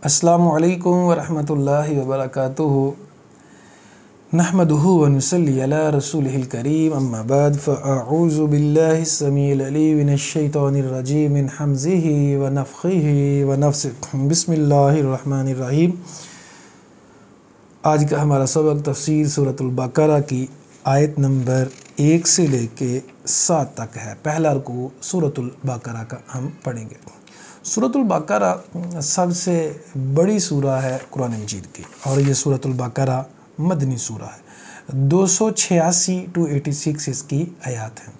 अस्सलामु अलैकुम वरहमतुल्लाहि वबरकातुहू नहमदुहु व नुसल्ली अला रसूलिहिल करीम अम्मा बाद फ़अऊज़ु बिल्लाहिस समीइल अलीम मिनश शैतानिर रजीम मिन हम्ज़िही व नफ़्ख़िही व नफ़्सिही बिस्मिल्लाहिर रहमानिर रहीम। आज का हमारा सबक तफ़सीर सूरतुल बक़रा की आयत नंबर 1 से लेके 7 तक है। पहला रुकू सूरतुल बक़रा का हम पढ़ेंगे। सूरतुल बक़रा सबसे बड़ी सूरा है कुरान मजीद की और ये सूरतुल बक़रा मदनी सूरा है। 286 to 86 इसकी आयात हैं।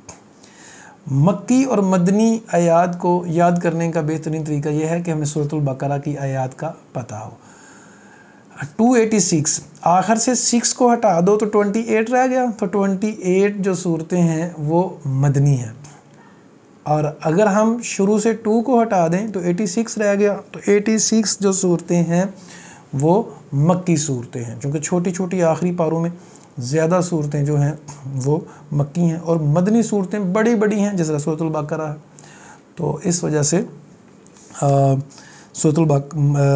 मक्की और मदनी आयात को याद करने का बेहतरीन तरीका यह है कि हमें सूरतुल बक़रा की आयात का पता हो। 286 आखिर से 6 को हटा दो तो 28 रह गया, तो 28 जो सूरतें हैं वो मदनी हैं। और अगर हम शुरू से 2 को हटा दें तो 86 रह गया, तो 86 जो सूरतें हैं वो मक्की सूरतें हैं, क्योंकि छोटी छोटी आखिरी पारों में ज़्यादा सूरतें जो हैं वो मक्की हैं और मदनी सूरतें बड़ी बड़ी हैं जैसे सूरतुल बक़रा है। तो इस वजह से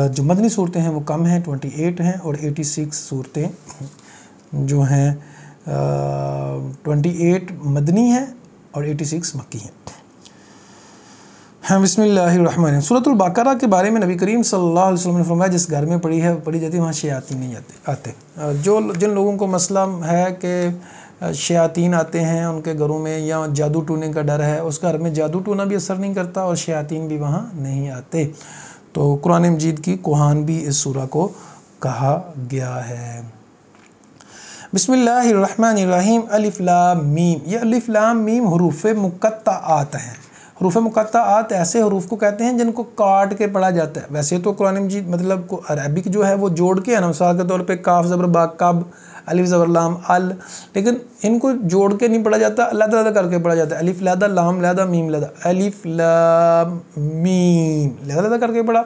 जो मदनी सूरतें हैं वो कम हैं, 28 हैं, और 86 सूरतें जो हैं 28 मदनी हैं और 86 मक्की हैं। हाँ, बिस्मिल्लाहिर्रहमानिर्रहीम। सूरतुल बक़रा के बारे में नबी करीम सल्लल्लाहु अलैहि वसल्लम ने फरमाया जिस घर में पढ़ी जाती है वहाँ शयातीन नहीं आते। जिन लोगों को मसला है कि शयातीन आते हैं उनके घरों में या जादू टूने का डर है, उस घर में जादू टूना भी असर नहीं करता और शयातीन भी वहाँ नहीं आते। तो कुरान मजीद की कुहान भी इस सूरा को कहा गया है। बिस्मिल्लाहिर्रहमानिर्रहीम। अलिफ लाम मीम। ये अलिफ लाम मीम हुरूफ़ मुक़त्तआत हैं। हुरूफ़ मुक़त्तआत ऐसे हरूफ को कहते हैं जिनको काट के पढ़ा जाता है। वैसे तो कुरान मजीद मतलब को अरबिक जो है वो जोड़ के है ना, मिसाल के तौर पे काफ ज़बर बा कब, अलिफ ज़बर लाम अल, लेकिन इनको जोड़ के नहीं पढ़ा जाता, अलग करके पढ़ा जाता है। अलिफ लहदा लाम लहदा मीम लहदा, अलिफ लाम मीम लहदा करके पढ़ा,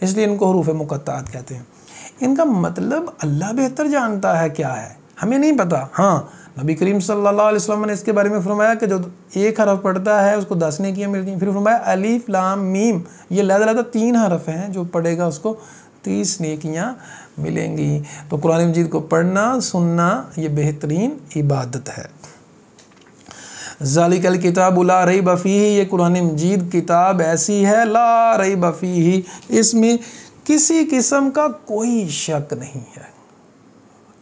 इसलिए इनको हुरूफ़ मुक़त्तआत कहते हैं। इनका मतलब अल्लाह बेहतर जानता है क्या है, हमें नहीं पता। हाँ, नबी करीम सल्लल्लाहु अलैहि वसल्लम ने इसके बारे में फरमाया कि जो एक हरफ पढ़ता है उसको 10 नेकियां मिलती हैं। फिर फरमाया अलिफ लाम मीम, ये लहदा 3 हरफ हैं, जो पढ़ेगा उसको 30 नेकियां मिलेंगी। तो कुरान मजीद को पढ़ना सुनना ये बेहतरीन इबादत है। ज़ालिकल किताबु ला रैब फ़ीही, ये कुरान मजीद किताब ऐसी है ला रैब फ़ीही, इसमें किसी किस्म का कोई शक नहीं है,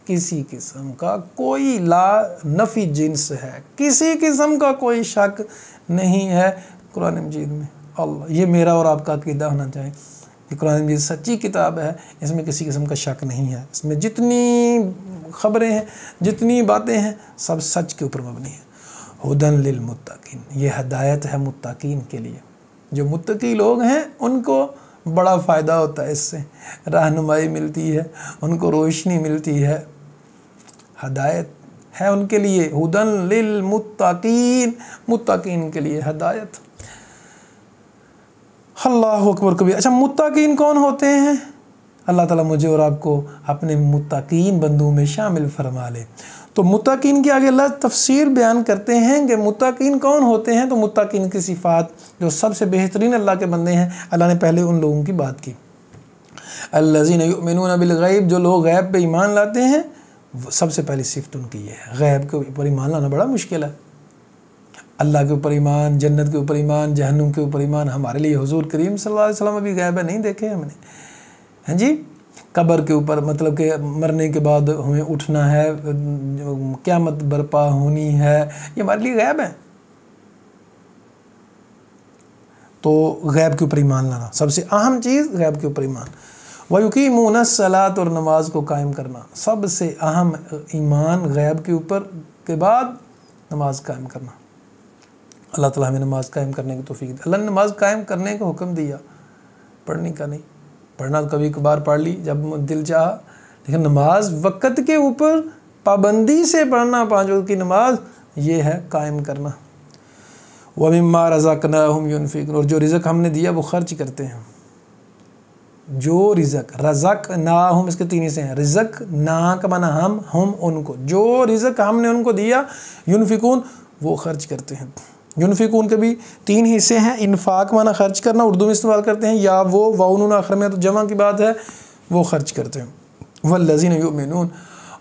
किसी किस्म का कोई ला नफ़ी जिन्स है, किसी किस्म का कोई शक नहीं है कुरान मजीद में। अल्लाह, ये मेरा और आपका अक़ीदा होना चाहिए कि कुरान मजीद सच्ची किताब है, इसमें किसी किस्म का शक नहीं है। इसमें जितनी ख़बरें हैं, जितनी बातें हैं, सब सच के ऊपर मबनी है। हुदन लिल मुत्तकीन, ये हदायत है मुत्तकीन के लिए। जो मुत्तकी लोग हैं उनको बड़ा फ़ायदा होता है, इससे रहनुमाई मिलती है, उनको रोशनी मिलती है, हदायत है उनके लिए। हुदन लिल मुत्तकीन, मुत्तकीन के लिए हदायत। अल्लाहु अकबर कबीर। अच्छा, मुत्तकीन कौन होते हैं? अल्लाह ताला मुझे और आपको अपने मुत्तकीन बंदों में शामिल फरमा ले। तो मुत्तकीन के आगे अल्लाह तफसीर बयान करते हैं कि मुत्तकीन कौन होते हैं। तो मुत्तकीन की सिफ़ात जो सबसे बेहतरीन अल्लाह के बंदे हैं, अल्लाह ने पहले उन लोगों की बात की। अल्लज़ीना युमिनूना बिल गैब, जो लोग गैब पे ईमान लाते हैं, सबसे पहली सिफ़त उनकी ये है। गैब के ऊपर ईमान लाना बड़ा मुश्किल है। अल्लाह के ऊपर ईमान, जन्नत के ऊपर ईमान, जहन्नुम के ऊपर ईमान, हमारे लिए हुज़ूर करीम सल्लल्लाहु अलैहि वसल्लम अभी गैब है नहीं देखे हमने, हैं जी। कब्र के ऊपर मतलब कि मरने के बाद हमें उठना है, क़यामत बर्पा होनी है, ये हमारे लिए गैब है। तो गैब के ऊपर ईमान लाना सबसे अहम चीज़, गैब के ऊपर ईमान। वयुकीमून सलात, और नमाज को कायम करना सबसे अहम ईमान। गैब के ऊपर के बाद नमाज कायम करना। अल्लाह ताला हमें नमाज कायम करने की तौफीक दे। अल्लाह ने नमाज कायम करने का हुक्म दिया, पढ़ने का नहीं। पढ़ना तो कभी कभार पढ़ ली जब दिल चाहा, लेकिन नमाज वक़्त के ऊपर पाबंदी से पढ़ना, 5 वक़्त की नमाज, ये है कायम करना। व मिम्मा रज़क़नाहुम युनफ़िक़ून, और जो रिज़्क़ हमने दिया वो खर्च करते हैं। जो रिज़क़, रज़क़नाहुम इसके 3 हिस्से हैं। रिज़क़ ना का माना हम उनको, जो रिज़क़ हमने उनको दिया, युनफ़िक़ून वो खर्च करते हैं। युनफिकून के भी 3 हिस्से हैं। इन्फाक माना खर्च करना, उर्दू में इस्तेमाल करते हैं, या वो वाउन आखिर में तो जमा की बात है, वो खर्च करते हैं। वल्लज़ीना युमिनून,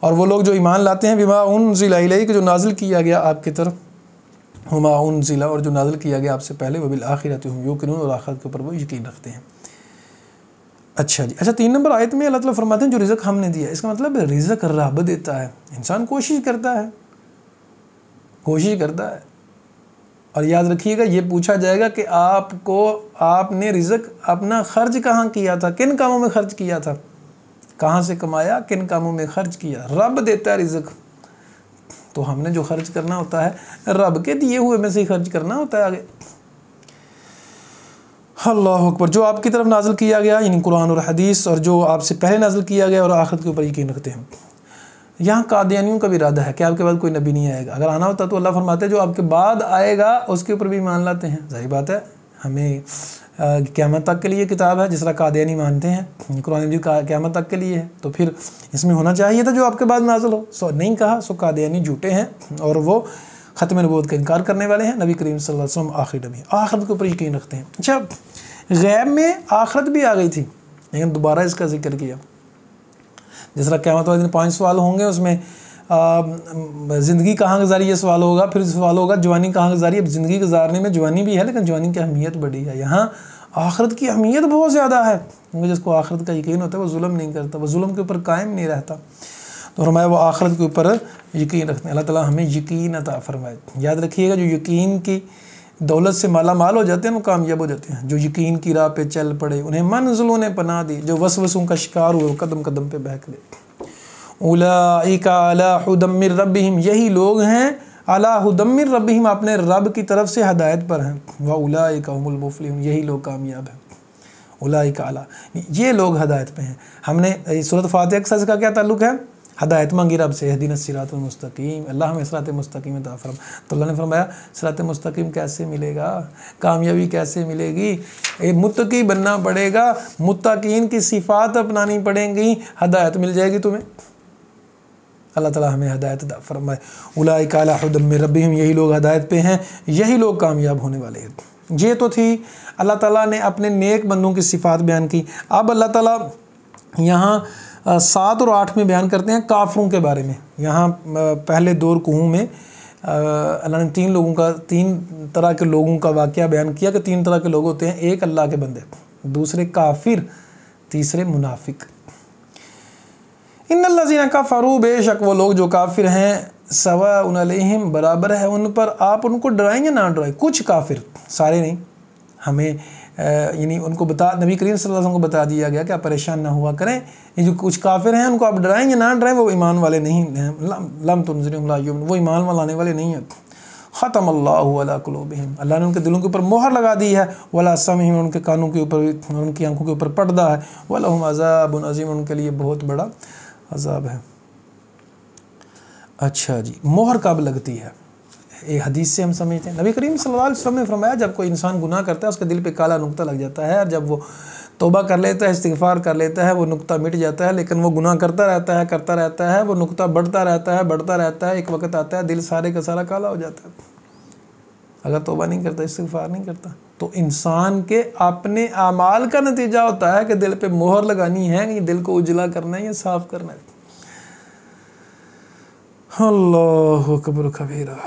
और वो लोग जो ईमान लाते हैं, बिमा उनज़िला इलैक, जो नाजिल किया गया आपकी तरफ, हुमा उनज़िला, और जो नाजिल किया गया आपसे पहले, वबिल आखिरति हुम यूक़िनून, और आखिरत के ऊपर वो यकीन रखते हैं। अच्छा जी, अच्छा 3 नंबर आयत में अल्लाह ताला फरमाते हैं जो रिज़्क़ हमने दिया, इसका मतलब रिज़्क़ रब देता है, इंसान कोशिश करता है, कोशिश करता है। और याद रखिएगा ये पूछा जाएगा कि आपने रिज़्क़ अपना खर्च कहाँ किया था, किन कामों में खर्च किया था, कहाँ से कमाया, किन कामों में खर्च किया। रब देता है रिज़्क़, तो हमने जो खर्च करना होता है रब के दिए हुए में से ही खर्च करना होता है। आगे अल्लाह अकबर, जो आपकी तरफ नाजिल किया गया यानी कुरान और हदीस, और जो आपसे पहले नाजिल किया गया, और आखिरत के ऊपर यकीन रखते हैं। यहाँ कादियानियों का भी इरादा है कि आपके बाद कोई नबी नहीं आएगा, अगर आना होता तो अल्लाह फरमाते जो आपके बाद आएगा उसके ऊपर भी मान लाते हैं। जाहिर बात है, हमें क़यामत तक के लिए किताब है, जिस तरह कादियानी मानते हैं कुरान मजीद क़यामत तक के लिए है, तो फिर इसमें होना चाहिए था जो आपके बाद नाजिल हो। सो नहीं कहा, सो कादियानी झूठे हैं और वो ख़त्म नबूवत का इनकार करने वाले हैं। नबी करीम सल्लल्लाहु अलैहि वसल्लम आखिरी नबी, आखिरत के ऊपर यकीन रखते हैं। अच्छा, गैब में आखिरत भी आ गई थी, लेकिन दोबारा इसका जिक्र किया। जिस तरह क़यामत वाले दिन 5 सवाल होंगे, उसमें ज़िंदगी कहाँ गुजारी ये सवाल होगा, फिर सवाल होगा जवानी कहाँ गुजारी। अब ज़िंदगी गुजारने में जवानी भी है, लेकिन जवानी की अहमियत बड़ी है। यहाँ आखिरत की अहमियत बहुत ज़्यादा है, क्योंकि जिसको आखिरत का यकीन होता है वो जुल्म नहीं करता, वो जुल्म के ऊपर कायम नहीं रहता। तो फरमाया वो आखिरत के ऊपर यकीन रखते हैं। अल्लाह ताला हमें यकीन अता फरमाए। याद रखिएगा, जो यकीन की दौलत से माला माल हो जाते हैं वो कामयाब हो जाते हैं। जो यकीन की राह पे चल पड़े उन्हें मंजिलों ने पनाह दी, जो वसवसों का शिकार हुए कदम कदम पे बहक गए। उलाइका अला हुदम मिर रब्बिहिम, यही लोग हैं अला हुदम मिर रब्बिहिम, अपने रब की तरफ से हदायत पर हैं। व उलाइका हुमुल मुफलिहून, यही लोग कामयाब हैं। उलाइका अला, ये लोग हदायत पे हैं। हमने सूरत फातिहा के साथ का क्या ताल्लुक़ है, हदायत मांगी रब से, इहदिनस सिरातल मुस्तकीम, अल्लाह हमें सिरात मुस्तकीम अता फरमा। तो अल्लाह ने फरमाया सिरात मुस्तकीम कैसे मिलेगा, कामयाबी कैसे मिलेगी, मुत्तकी बनना पड़ेगा, मुत्तकीन की सिफ़ात अपनानी पड़ेंगी, हदायत मिल जाएगी तुम्हें। अल्लाह ताला हमें हदायत अता फरमाए। उलाइका अला हुदम मिर रब्बिहिम, यही लोग हदायत पे हैं, यही लोग कामयाब होने वाले हैं। ये तो थी अल्लाह ताला ने अपने नेक बंदों की सिफ़ात बयान की। अब अल्लाह ताला यहाँ 7 और 8 में बयान करते हैं काफरों के बारे में। यहाँ पहले 2 रुकूओं में अल्लाह ने 3 तरह के लोगों का वाक़या बयान किया कि 3 तरह के लोग होते हैं। एक अल्लाह के बंदे, दूसरे काफिर, तीसरे मुनाफिक। इन्नल्लज़ीना कफ़रू, बेशक वो लोग जो काफिर हैं, सवाउन अलैहिम, बराबर है उन पर, आप उनको डराएं या ना डराएं। कुछ काफिर, सारे नहीं, हमें यानी उनको नबी करीम सल्लल्लाहु अलैहि वसल्लम को बता दिया गया कि आप परेशान ना हुआ करें। ये जो कुछ काफिर हैं उनको आप डराएं या ना डराएं, वो ईमान वाले नहीं हैं। लम तुनज़िरहुम ला युमिनून, वो ईमान लाने वाले नहीं हैं। ख़तमल्लाहु अला कुलूबिहिम, अल्लाह ने उनके दिलों के ऊपर मोहर लगा दी है। वला समिहिम, उनके कानों के ऊपर, उनकी आंखों के ऊपर पर्दा है। वलहुम अज़ाबुन अज़ीम, उनके लिए बहुत बड़ा अज़ाब है। अच्छा जी, मोहर कब लगती है, ये हदीस से हम समझते हैं। नबी करीम सल्लल्लाहु अलैहि वसल्लम ने फरमाया जब कोई इंसान गुनाह करता है उसके दिल पे काला नुक्ता लग जाता है, और जब वो तौबा कर लेता है, इस्तिग़फ़ार कर लेता है, वो नुक्ता मिट जाता है। लेकिन वो गुनाह करता रहता है, वो नुक्ता बढ़ता रहता है। एक वक्त आता है दिल सारे का सारा काला हो जाता है। अगर तौबा नहीं करता, इस्तिग़फ़ार नहीं करता, तो इंसान के अपने आमाल का नतीजा होता है कि दिल पे मोहर लगानी है, कि दिल को उजला करना है या साफ़ करना है। अल्लाहु अकबर कबीरा।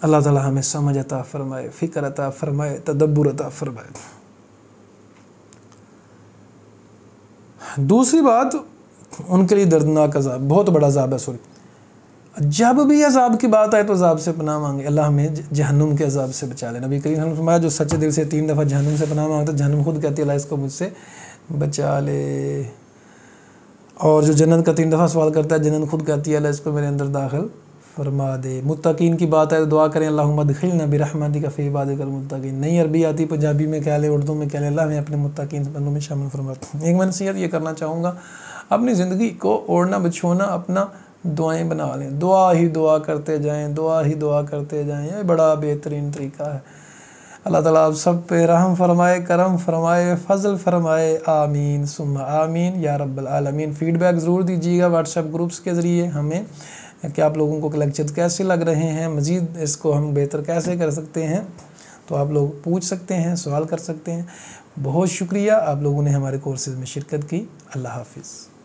अल्लाह ताला हमें समझ अता फरमाए, फ़िक्र अता फरमाए, तदब्बुर अता फरमाए। दूसरी बात, उनके लिए दर्दनाक अज़ाब, बहुत बड़ा अज़ाब है। सॉरी, जब भी अज़ाब की बात आए तो अज़ाब से पनाह मांगे, अल्लाह हमें जहन्नुम के अज़ाब से बचा ले। नबी करीम ने फरमाया जो सच्चे दिल से 3 दफ़ा जहन्नुम से पनाह मांगता है, जहन्नुम खुद कहती है अल्लाह इसको मुझसे बचा ले। और जो जन्नत का 3 दफ़ा सवाल करता है, जन्नत खुद कहती है अल्लाह इसको मेरे अंदर दाखिल फरमा दे। मुत्तकीन की बात है तो दुआ करें अल्लाहुम्मा अदखिलना बिरहमतिका फी इबादिकल मुत्तकीन। नहीं अरबी आती, पंजाबी में कह ले, उर्दू में कह ले, अल्लाह हमें अपने मुत्तकीन बंदों में शामिल फरमा। एक मैं नसीहत ये करना चाहूँगा, अपनी ज़िंदगी को ओढ़ना बिछोना अपना दुआएँ बना लें। दुआ ही दुआ करते जाएँ, दुआ ही दुआ करते जाएँ, ये बड़ा बेहतरीन तरीका है। अल्लाह ताला आप सब पे रहम फरमाए, करम फरमाए, फ़ज़ल फरमाए। आमीन सुम्मा आमीन या रब्बल आलमीन। फ़ीडबैक ज़रूर दीजिएगा व्हाट्सएप ग्रुप्स के ज़रिए हमें, कि आप लोगों को लेक्चर कैसे लग रहे हैं, मज़ीद इसको हम बेहतर कैसे कर सकते हैं, तो आप लोग पूछ सकते हैं, सवाल कर सकते हैं। बहुत शुक्रिया, आप लोगों ने हमारे कोर्सेज़ में शिरकत की। अल्लाह हाफिज़।